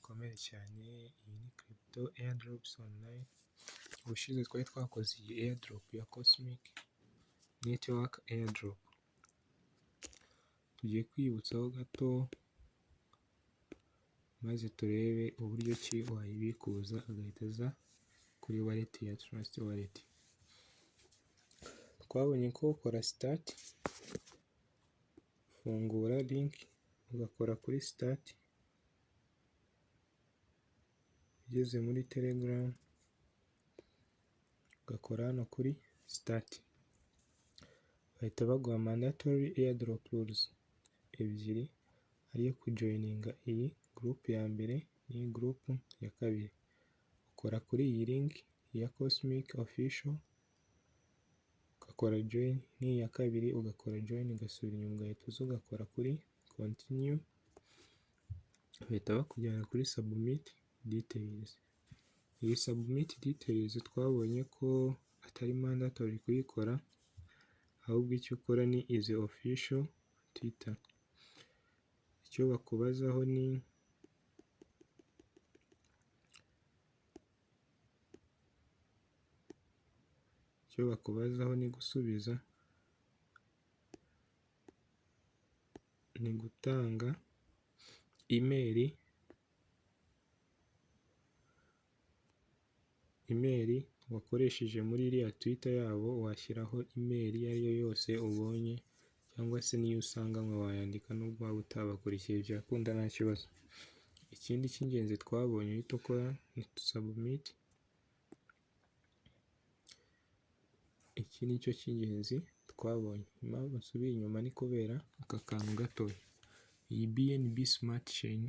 mukomere cyane, iyi ni Crypto Airdrops Online, ubushize twari twakoze iyi airdrop ya Cosmic Network Airdrop, tugiye kwiyibutsaho gato maze turebe uburyo ki wayibikuza agahita aza kuri wallet ya Trust Wallet. Twabonye ko ukora start, fungura link ugakora kuri start, ugeze muri Telegram ugakora hano kuri start, bahita baguha mandatory airdrop rules ebyiri, ariyo kujoininga iyi group ya mbere n'iyi group ya kabiri. Ukora kuri iyi link ya Cosmic Official ugakora join, n'iyi ya kabiri ugakora join, ugasubira inyuma ugahita uza ugakora kuri continue, bahita bakujyana kuri submit details. Iyi submit details twabonye ko atari mandatory kuyikora, ahubwo icyo ukora ni izi official Twitter. Icyo bakubazaho ni gusubiza, ni gutanga email wakoresheje muri iriya Twitter yabo, washyiraho email iyo ari yo yose ubonye, cyangwa se niyo usanganywe wayandika nubwo waba utabakurikiye byakunda nta kibazo. Ikindi cy'ingenzi twabonye uhita ukora ni submit, iki ni cyo cy'ingenzi twabonye. Impamvu nsubiye inyuma ni kubera aka kantu gatoya, iyi BNB Smart Chain,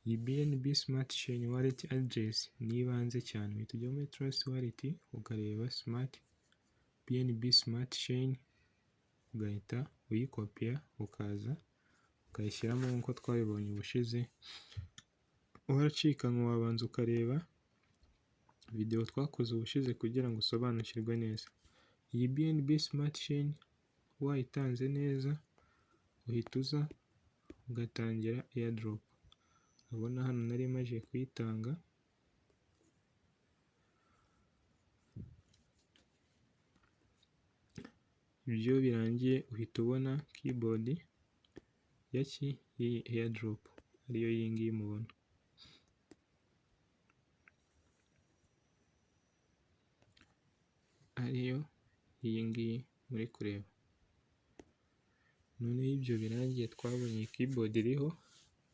iyi BNB Smart Chain wallet address ni ibanze cyane. Uhita ujya muri Trust Wallet ukareba BNB Smart Chain, ugahita uyikopiya ukaza ukayishyiramo nk'uko twabibonye ubushize. Waracikanwe wabanza ukareba video twakoze ubushize kugira ngo usobanukirwe neza. Iyi BNB Smart Chain wayitanze neza, uhita uza ugatangira airdrop. Urabona hano nari maze kuyitanga, ibyo birangiye uhita ubona keyboard y'iyi airdrop, ariyo iyi ngiyi mubona. Ariyo iyi ngiyi muri kureba. Noneho ibyo birangiye twabonye keyboard iriho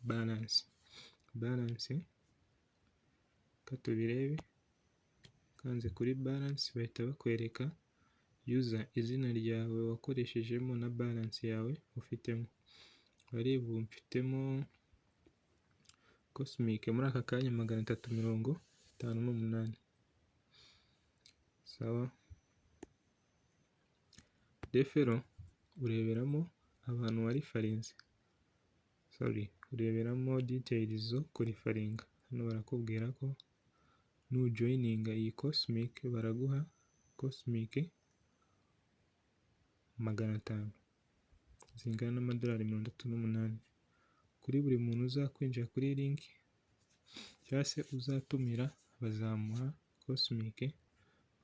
balance, reka tubirebe. Ukanze kuri balance bahita bakwereka user, izina ryawe wakoreshejemo na balance yawe ufitemo. Urareba ubu mfitemo Cosmic muri aka kanya 358. Sawa, referral ureberamo abantu warifarinze, ureberamo details zo kurifaringa. Hano barakubwira ko nujoininga iyi Cosmic baraguha Cosmic 500 zingana n'amadolari 38 kuri buri muntu uzakwinjira kuri link, cyangwa se uzatumira bazamuha Cosmic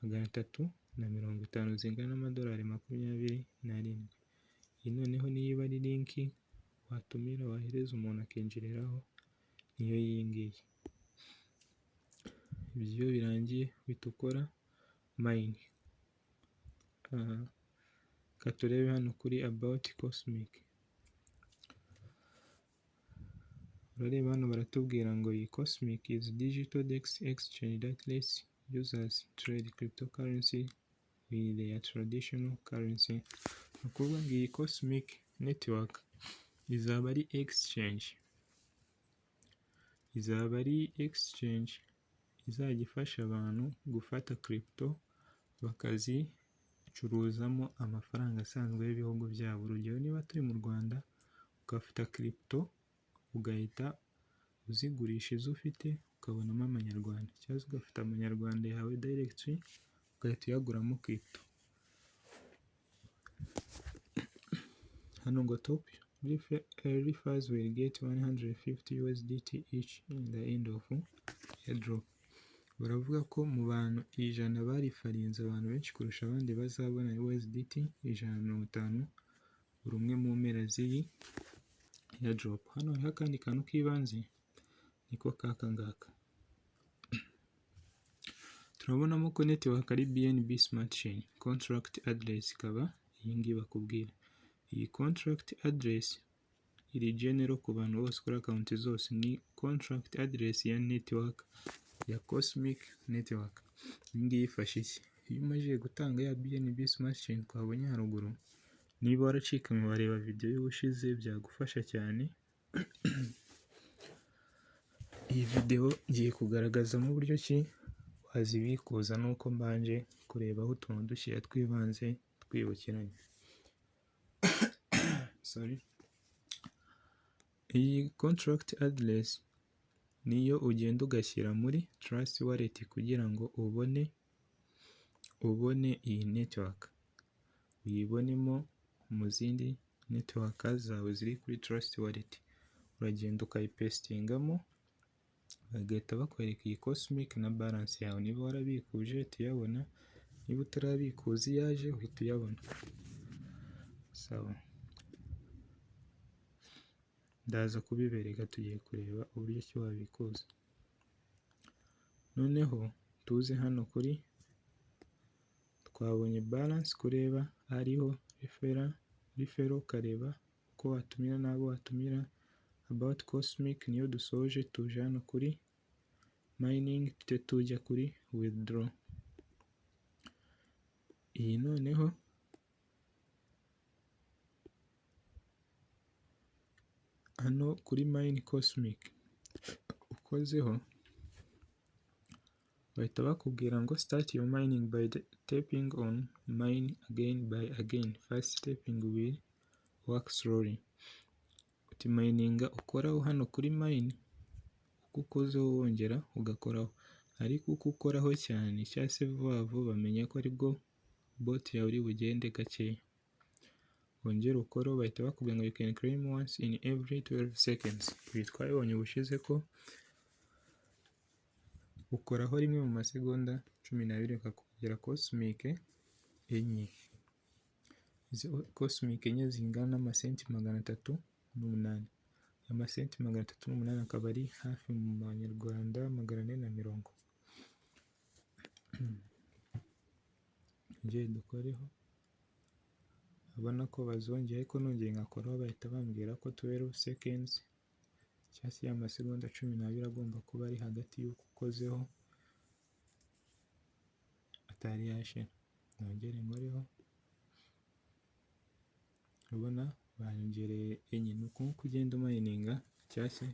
350 zingana n'amadolari 27. Iyi noneho niba ari link watumira wahereza umuntu akinjiriraho, niyo iyi ngiyi. Ibyo birangiye uhita ukora mine. Reka turebe hano kuri about Cosmic. Urareba hano baratubwira ngo iyi Cosmic is digital dex exchange that lets users trade cryptocurrency with their traditional currency. Ni ukuvuga ngo iyi Cosmic Network izaba ari exchange izajya ifasha abantu gufata crypto bakazicuruzamo amafaranga asanzwe y'ibihugu byabo. Urugero, niba turi mu Rwanda ugafata crypto ugahita uzigurisha izo ufite ukabonamo amanyarwanda, cyangwa ugafata amanyarwanda yawe directly ugahita uyaguramo crypto. Hano ngo referrals will get 150 USDT each in the end of airdrop. Baravuga ko mu bantu 100 barifarinze abantu benshi kurusha abandi bazabona USDT 150 buri umwe mu mpera z'iyi airdrop. Hano hariho akandi kantu k'ibanze niko kaka ngaka. Turabonamo ko network ari BNB Smart Chain, contract address ikaba iyi ngiyi bakubwira. Iyi contract address iri general ku bantu bose kuri account zose, ni contract address ya network ya Cosmic Network. Iyi ngiyi ifasha iki? Iyo umajije gutanga ya BNB Smart Chain twabonye haruguru, niba waracikanywe wareba video y'ubushize byagufasha cyane. Iyi video ngiye kugaragazamo uburyo ki wazibikuza nuko mbanje kurebaho utuntu dushya twibanze twibukiranye. Iyi contract address niyo ugenda ugashyira muri Trust Wallet kugira ngo ubone iyi network, uyibonemo mu zindi network zawe ziri kuri Trust Wallet. Uragenda ukayipestingamo bagahita bakwereka iyi Cosmic na balance yawe. Niba warabikuje tuyabona, niba utarabikuza yaje uhita uyabona. Sawa, ndaza kubibereka, tugiye kureba uburyo ki wabikuza. Noneho tuze hano kuri, twabonye balance kureba hariho referral ukareba uko watumira n'abo watumira. About Cosmic niyo dusoje, tuje hano kuri mining tujya kuri withdraw. Iyi noneho hano kuri mine Cosmic ukozeho bahita bakubwira ngo start your mining by tapping on mine again by again. First tapping will work slowly. Uti mininga ukoraho hano kuri mine, uko ukozeho wongera ugakoraho, ariko uko ukoraho cyane cyangwa se vuba vuba bamenya ko aribwo bot yawe uri bugende gakeya. Wongera ukoraho, bahita bakubwira ngo you can claim once in every 12 seconds. Ibi twabibonye ubushize ko ukoraho rimwe mu masegonda 12 ukakongera Cosmic enye. Izi Cosmic enye zingana n'amasenti 308. Amasenti 308 akaba ari hafi mu manyarwanda 440. Ngiye dukoreho, abona ko bazongeye, ariko nongeye ngakoraho bahita bambwira ko 12 seconds cyangwa se amasegonda 12 agomba kuba ari hagati y'uko ukozeho atari yashira. Nongere nkoreho, ubona banyongereye enye. Ni uko ugenda umayininga cyangwa se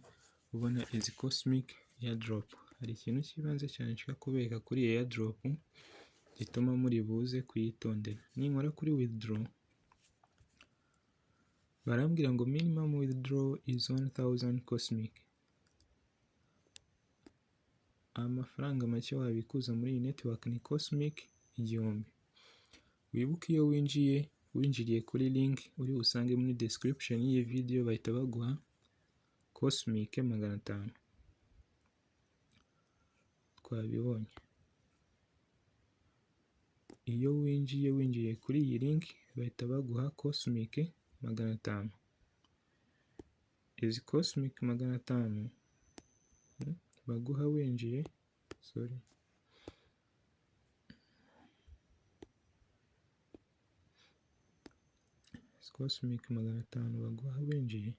ubona izi Cosmic airdrop. Hari ikintu cy'ibanze cyane nshaka kubereka kuri iyi airdrop gituma muri buze kuyitondera. Ninkora kuri withdraw barambwira ngo minimum withdraw is 1000 Cosmic. Amafaranga make wabikuza muri iyi network ni Cosmic 1000. Wibuke iyo winjiriye kuri link uri usange muri description y'iyi video bahita baguha Cosmic 500. Twabibonye. Iyo winjiye kuri iyi link bahita baguha Cosmic 500. Izi Cosmic 500 baguha winjiye, Cosmic 500 baguha winjiye,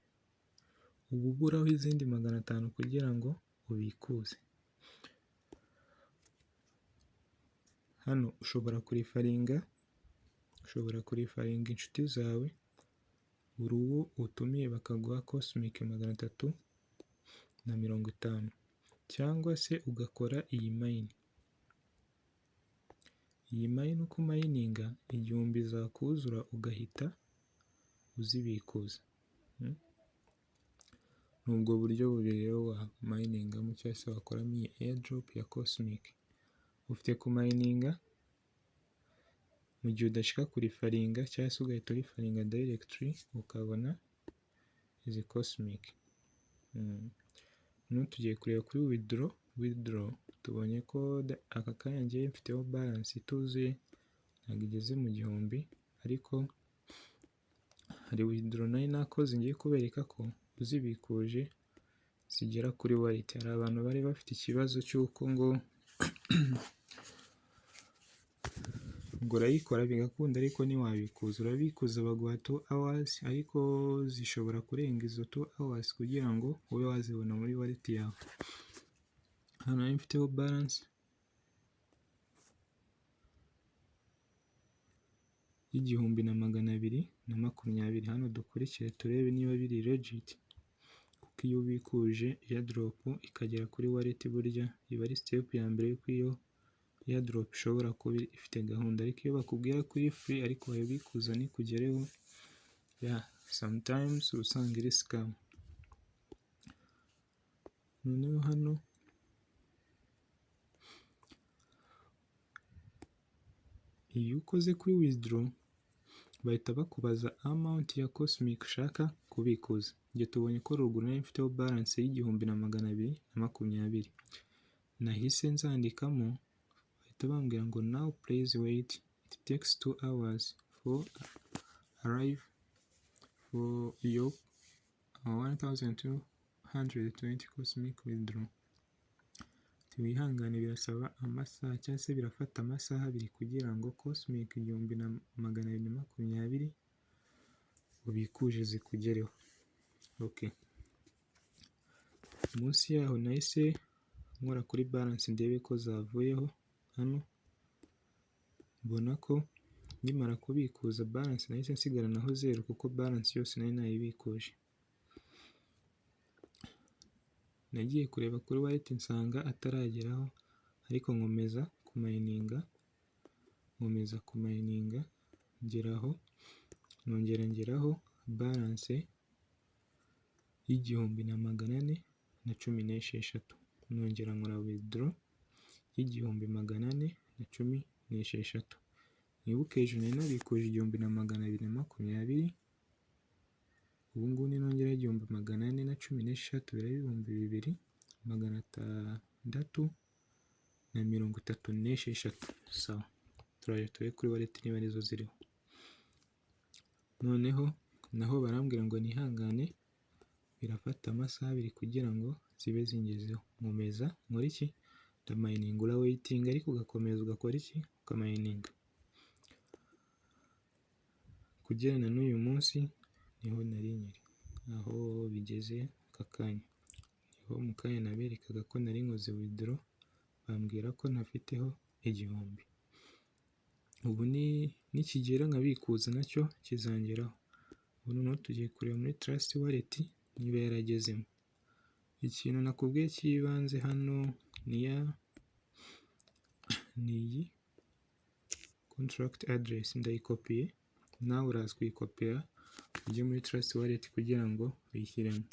ubu uburaho izindi 500 kugira ngo ubikuze. Hano ushobora kurifaringa inshuti zawe, buri uwo utumiye bakaguha Cosmic 350, cyangwa se ugakora iyi mine. Iyi mine uko mayininga 1000 zakuzura ugahita uzibikuza. Nubwo buryo bubiri rero wa miningamo cyangwa se wakoramo iyi airdrop ya Cosmic. Ufite kumayininga mu gihe udashaka kurifaringa cyangwa se ugahita urifaringa directly ukabona izi Cosmic. Noneho tugiye kureba kuri withdraw tubonye ko aka kanya ngiye mfiteho balance ituzuye ntabwo igeze mu gihumbi, ariko hari withdraw nari nakoze ngiye kubereka ko uzibikuje zigera kuri wallet. Hari abantu bari bafite ikibazo cy'uko ngo urayikora bigakunda ariko ntiwabikuza, urabikuza baguha 2 hours ariko zishobora kurenga izo 2 hours kugira ngo ube wazibona muri wallet yawe. Hano nari mfiteho balance y'1220. Hano dukurikire turebe niba biri legit, kuko iyo ubikuje airdrop ikagera kuri wallet burya iba ari step ya mbere yuko iyo airdrop ishobora kuba ifite gahunda, ariko iyo bakubwira kuri free ariko wabikuza ntikugereho, sometimes usanga iri scam. Noneho hano iyo ukoze kuri withdraw bahita bakubaza amount ya Cosmic ushaka kubikuza. Njye tubonye ko ruguru nari mfiteho balance y'1220, nahise nzandikamo bahita bambwira ngo now please wait, it takes 2 hours for arrive for your 1220 Cosmic withdraw. Wihangane birasaba amasaha cyangwa se birafata amasaha 2 kugira ngo Cosmic 1220 ubikuje zikugereho. Okay, munsi yaho nahise nkora kuri balance ndebe ko zavuyeho. Hano mbona ko nimara kubikuza balance nahise nsigaranaho 0 kuko balance yose nari nayibikuje. Nagiye kureba kuri wallet nsanga atarageraho, ariko nkomeza kumayininga ngeraho, nongera ngeraho balance y'1416, nongera nkora withdraw y'1416. Nibuke hejuru nari nabikuje 1220, ubu ngubu ninongera 1416 biraba 2636. Sawa, turaje turebe kuri wallet niba arizo ziriho. Noneho naho barambwira ngo nihangane birafata amasaha 2 kugira ngo zibe zingezeho. Nkomeza nkora iki, ndamayininga, waiting ariko ugakomeza ugakora iki, ukamayininga. Kugirana n'uyu munsi niho nari nyiri, aho bigeze aka kanya niho mu kanya naberekaga ko nari nkoze withdraw, bambwira ko ntafiteho 1000. Ubu nikigera nkabikuza nacyo kizangeraho. Ubu noneho tugiye kureba muri Trust Wallet niba yaragezemo. Ikintu nakubwiye cy'ibanze hano ni iyi contract address, ndayikopiye, nawe uraza kuyikopera ujye muri Trust Wallet kugira ngo uyishyiremo.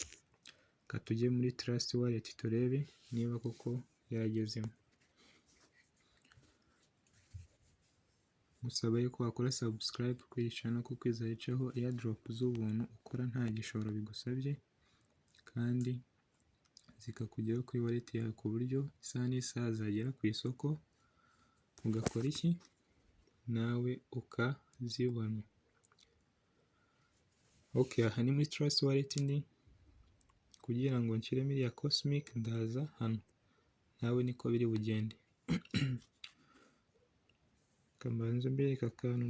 Ka tujye muri Trust Wallet turebe niba koko yaragezemo. Musaba yuko wakora subscribe kuri channel kuko izayicaho airdrop z'ubuntu ukora nta gishoro bigusabye, kandi zikakugeraho kuri wallet yawe ku buryo isaha n'isaha zagera ku isoko ugakora iki, nawe ukazibona. Okay, aha ni muri Trust Wallet ndi kugira ngo nshyiremo iriya Cosmic, ndaza hano nawe niko biri bugende. Kamanze mbereka akantu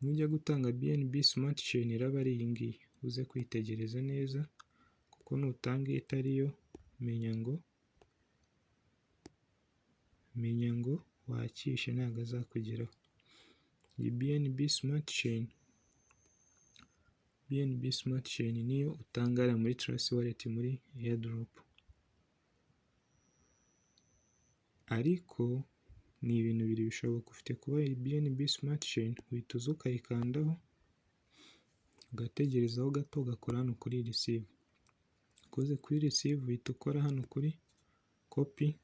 nujya gutanga BNB Smart Chain iraba ari iyi ngiyi, uze kwitegereza neza kuko nutanga itariyo menya ngo wakishe ntabwo azakugeraho. Iyi BNB Smart Chain niyo utangara muri Trust Wallet muri airdrop, ariko ni ibintu bibiri bishoboka. Ufite kuba BNB Smart Chain uhita uza ukayikandaho ugategerezaho gato, ugakora hano kuri receive. Ukoze kuri receive uhita ukora hano kuri copy,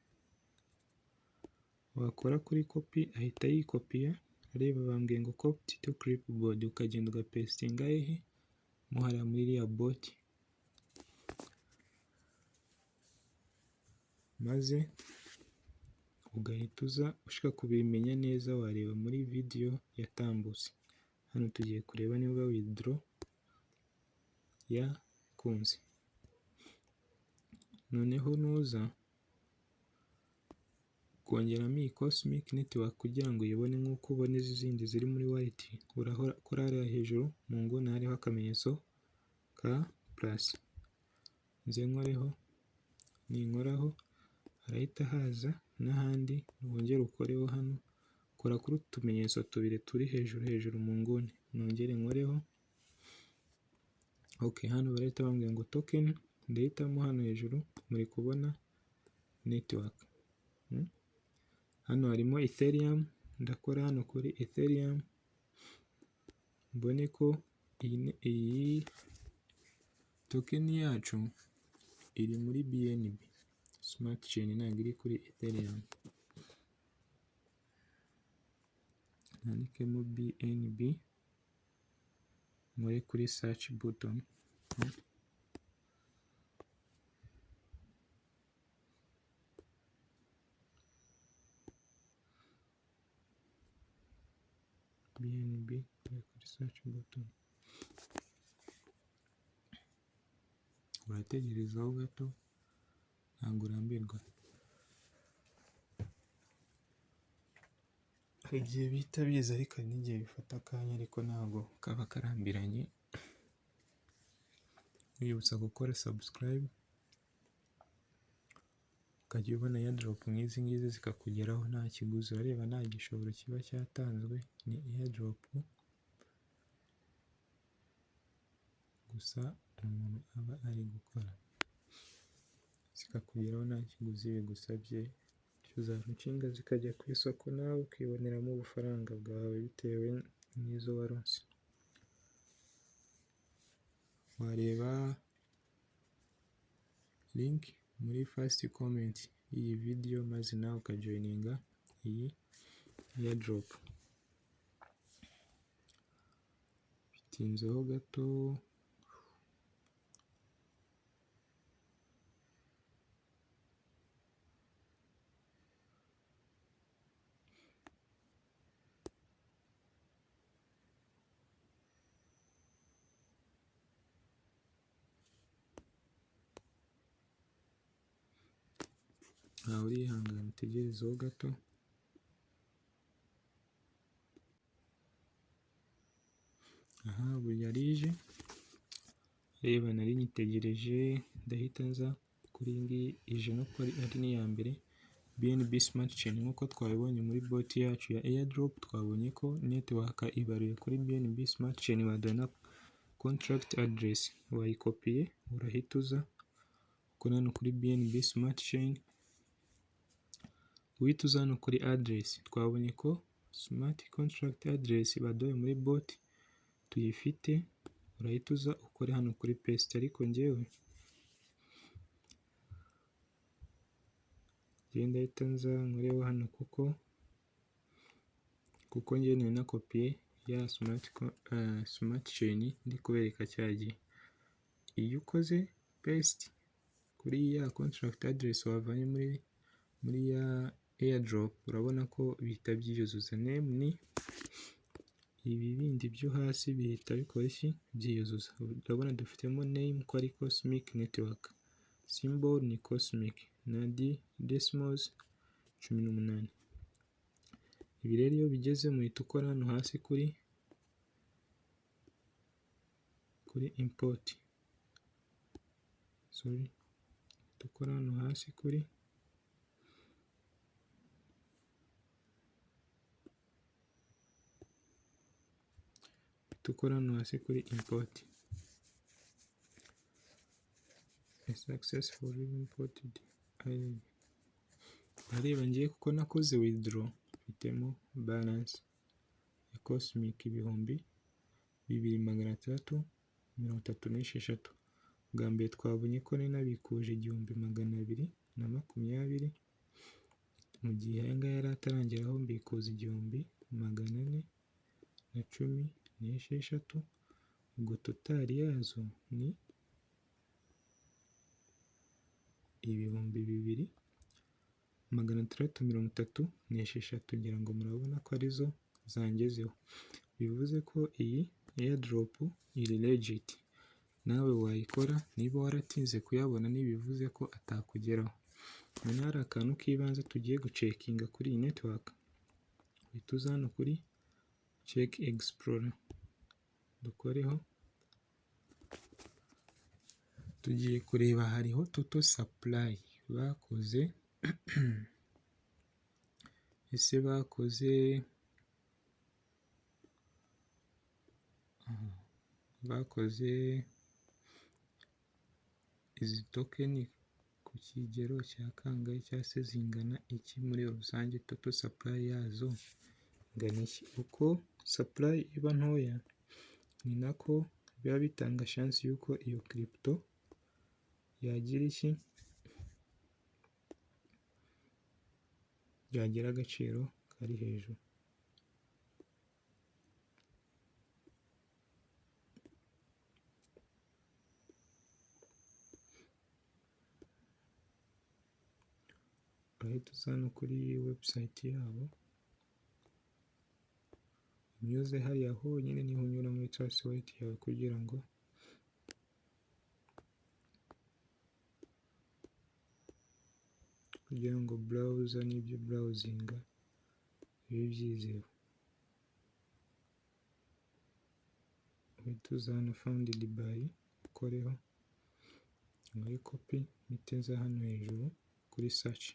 wakora kuri copy ahita yikopiya. Reba bambwiye ngo copy to clipboard, ukagenda ugapestinga hehe mo hariya muri iriya bot, maze ugahita uza ushaka kubimenya neza wareba muri video yatambutse. Hano tugiye kureba niba withdraw yakunze. Noneho nuza kongeramo iyi Cosmic Network kugira ngo uyibone nk'uko ubona izi zindi ziri muri white, urakora hariya hejuru mu nguni hariho akamenyetso ka plus, nze nkoreho, ninkoraho harahita haza n'ahandi wongere ukoreho. Hano kora kuri utu tumenyetso tubiri turi hejuru mu nguni, nongere nkoreho. Okay, hano barahita bambwira ngo token, ndahitamo hano hejuru muri kubona network. Hano harimo Ethereum, ndakora hano kuri Ethereum mbone ko iyi token yacu iri muri BNB Smart Chain, ntabwo iri kuri Ethereum. Nandikemo BNB, nkore kuri search button, BNB kuri search button. Urategerezaho gato, ntabwo urambirwa. Hari igihe bihita biza ariko hari n'igihe bifata akanya, ariko ntabwo kaba karambiranye. Wibutsa gukora subscribe ukajya ubona airdrop nk'izi ngizi zikakugeraho nta kiguzi. Urareba nta gishoro kiba cyatanzwe, ni airdrop gusa umuntu aba ari gukora, zikakugeraho nta kiguzi bigusabye. Za rukinga zikajya ku isoko nawe ukiboneramo ubufaranga bwawe bitewe n'izo waronse. Wareba link muri first comment y'iyi video maze nawe ukajoininga iyi airdrop. Bitinzeho gato, ntawe urihangana, utegerezeho gato. Aha ubu yarije, reba nari nyitegereje, ndahita nza kuri iyi ngiyi ije no ko ari n'iya mbere BNB Smart Chain. Nk'uko twabibonye muri bot yacu ya airdrop, twabonye ko network ibaruye kuri BNB Smart Chain, baduha na contract address, wayikopiye urahita uza ukora hano kuri BNB Smart Chain, uhita uza hano kuri address. Twabonye ko smart contract address baduhaye muri bot tuyifite, urahita uza ukore hano kuri paste. Ariko njyewe ndahita nza nkoreho hano kuko njyewe nari nakopiye ya smart chain ndi kubereka cyagiye. Iyo ukoze paste kuri ya contract address wavanye muri ya airdrop, urabona ko bihita byiyuzuza. Name ni ibi bindi byo hasi bihita bikora iki, byiyuzuza. Urabona dufitemo name ko ari Cosmic Network, symbol ni Cosmic na decimals 18. Ibi rero iyo bigeze muhita ukora hano hasi kuri import, dukora hano hasi kuri import. A successfully imported. Areba ngiye kuko nakoze withdraw, mfitemo balance ya Cosmic 2,636. Bwa mbere twabonye ko nari nabikuje 1,220, mu gihe aya ngaya yari atarangiraho mbikuza 1,416. ubwo totali yazo ni 2636 ngira ngo murabona ko arizo zangezeho. Bivuze ko iyi airdrop iri legit, nawe wayikora niba waratinze kuyabona ntibivuze ko atakugeraho. Hano hari akantu k'ibanze tugiye gucekinga kuri iyi network, uhita uza hano kuri check explorer, dukoreho, tugiye kureba hariho total supply bakoze ese bakoze izi token ku kigero cya kangahe cyangwa se zingana iki muri rusange, total supply yazo ingana iki. Uko supply iba ntoya ni nako biba bitanga chance yuko iyo crypto yagira iki, yagira agaciro kari hejuru. Urahita uza hano kuri website yabo, unyuze hariya honyine niho unyura muri trust wallet yawe kugira ngo browser n'ibyo browsinga bibe byizewe. Uhita uza hano founded by, ukoreho, muri copy mpite nza hano hejuru kuri search,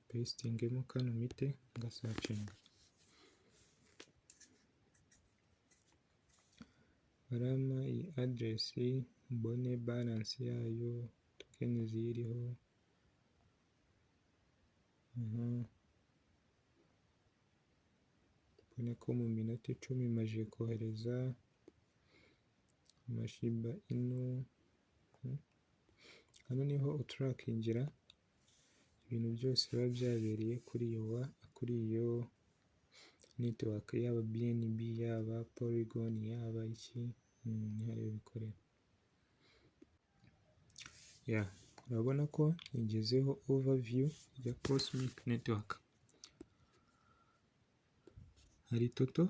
pastingemo kano mpite ngasearchinga. Barama iyi address, mbone balance yayo, token ziriho, mbone ko mu minota 10 maje kohereza amashiba ino. Hano niho utrakingira ibintu byose biba byabereye kuri iyo network, yaba BNB, yaba Polygon, yaba iki, niho bikorera. Urabona ko igezeho overview ya Cosmic Network. Hari total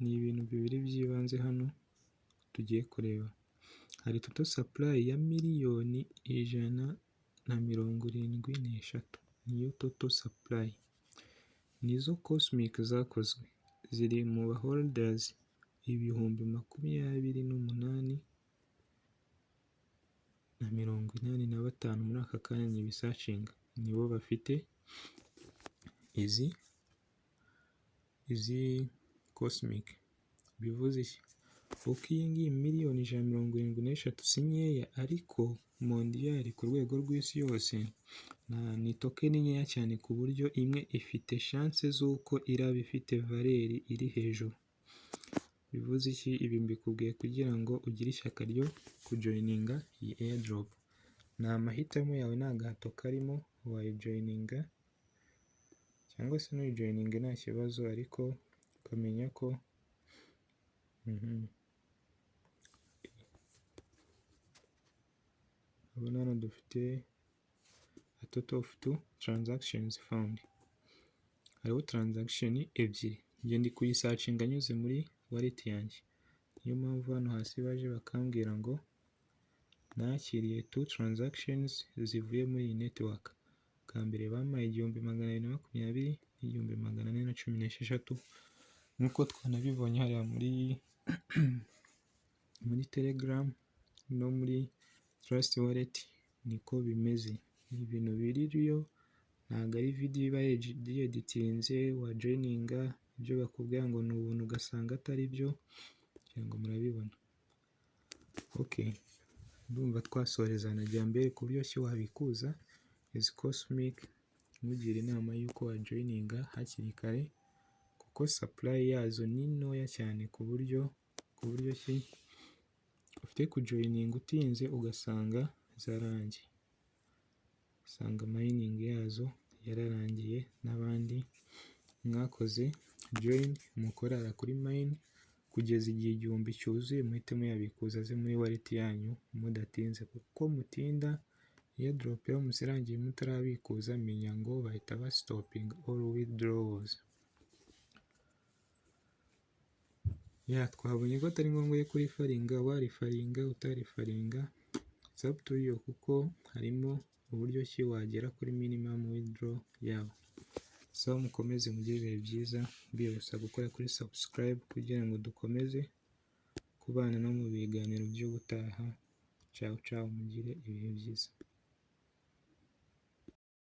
ni ibintu bibiri by'ibanze hano tugiye kureba. Hari total supply ya miliyoni 173, niyo total supply. Nizo Cosmic zakozwe, ziri mu holders 28,085 muri aka kanya ni bisearching, nibo bafite izi Cosmic. Bivuze iki? Uko iyi ngiyi miliyoni 173 si nkeya, ariko mondial ku rwego rw'isi yose ni token nkeya cyane, ku buryo imwe ifite chance z'uko iraba ifite valeri iri hejuru. Bivuze iki? Ibi mbikubwiye kugira ngo ugire ishyaka ryo kujoininga iyi airdrop. Ni amahitamo yawe, nta gahato karimo, wayijoininga cyangwa se ntuyijoininge nta kibazo, ariko ukamenya ko urabona hano dufite a total of 2 transactions found. Hariho transaction ebyiri, njye ndi kuyisearchinga nyuze muri wallet yanjye, niyo mpamvu hano hasi baje bakambwira ngo nakiriye 2 transactions zivuye muri iyi network. Kambere bampaye 1220 n'1416, nk'uko twanabibonye hariya muri Telegram no muri Trust Wallet, niko bimeze. Ni ibintu biriyo, ntabwo ari video iba editinze wajoininga ibyo bakubwira ngo ni ubuntu ugasanga atari byo, kugira ngo murabibona. Ndumva twasoreza najyambere ku buryo ki wabikuza izi Cosmic, mugira inama y'uko wajoininga hakiri kare, kuko supply yazo ni ntoya cyane, ku buryo ki ufite kujoininga utinze ugasanga zararangiye, usanga mining yazo yararangiye. N'abandi mwakoze join mukorera kuri mine kugeza igihe igihumbi cyuzuye muhite muyabikuza aze muri wallet yanyu mudatinze, kuko mutinda airdrop iramutse irangiye mutarabikuza menya ngo bahita stoping all withdrawals. Twabonye ko atari ngombwa yo kurifaringa, warifaringa utarifaringa it's up to you, kuko harimo uburyo ki wagera kuri minimum withdraw yawe. So mukomeze mugire ibihe byiza, mbibutsa gukora kuri subscribe kugira ngo dukomeze kubana no mu biganiro by'ubutaha. Ciao ciao, mugire ibihe byiza.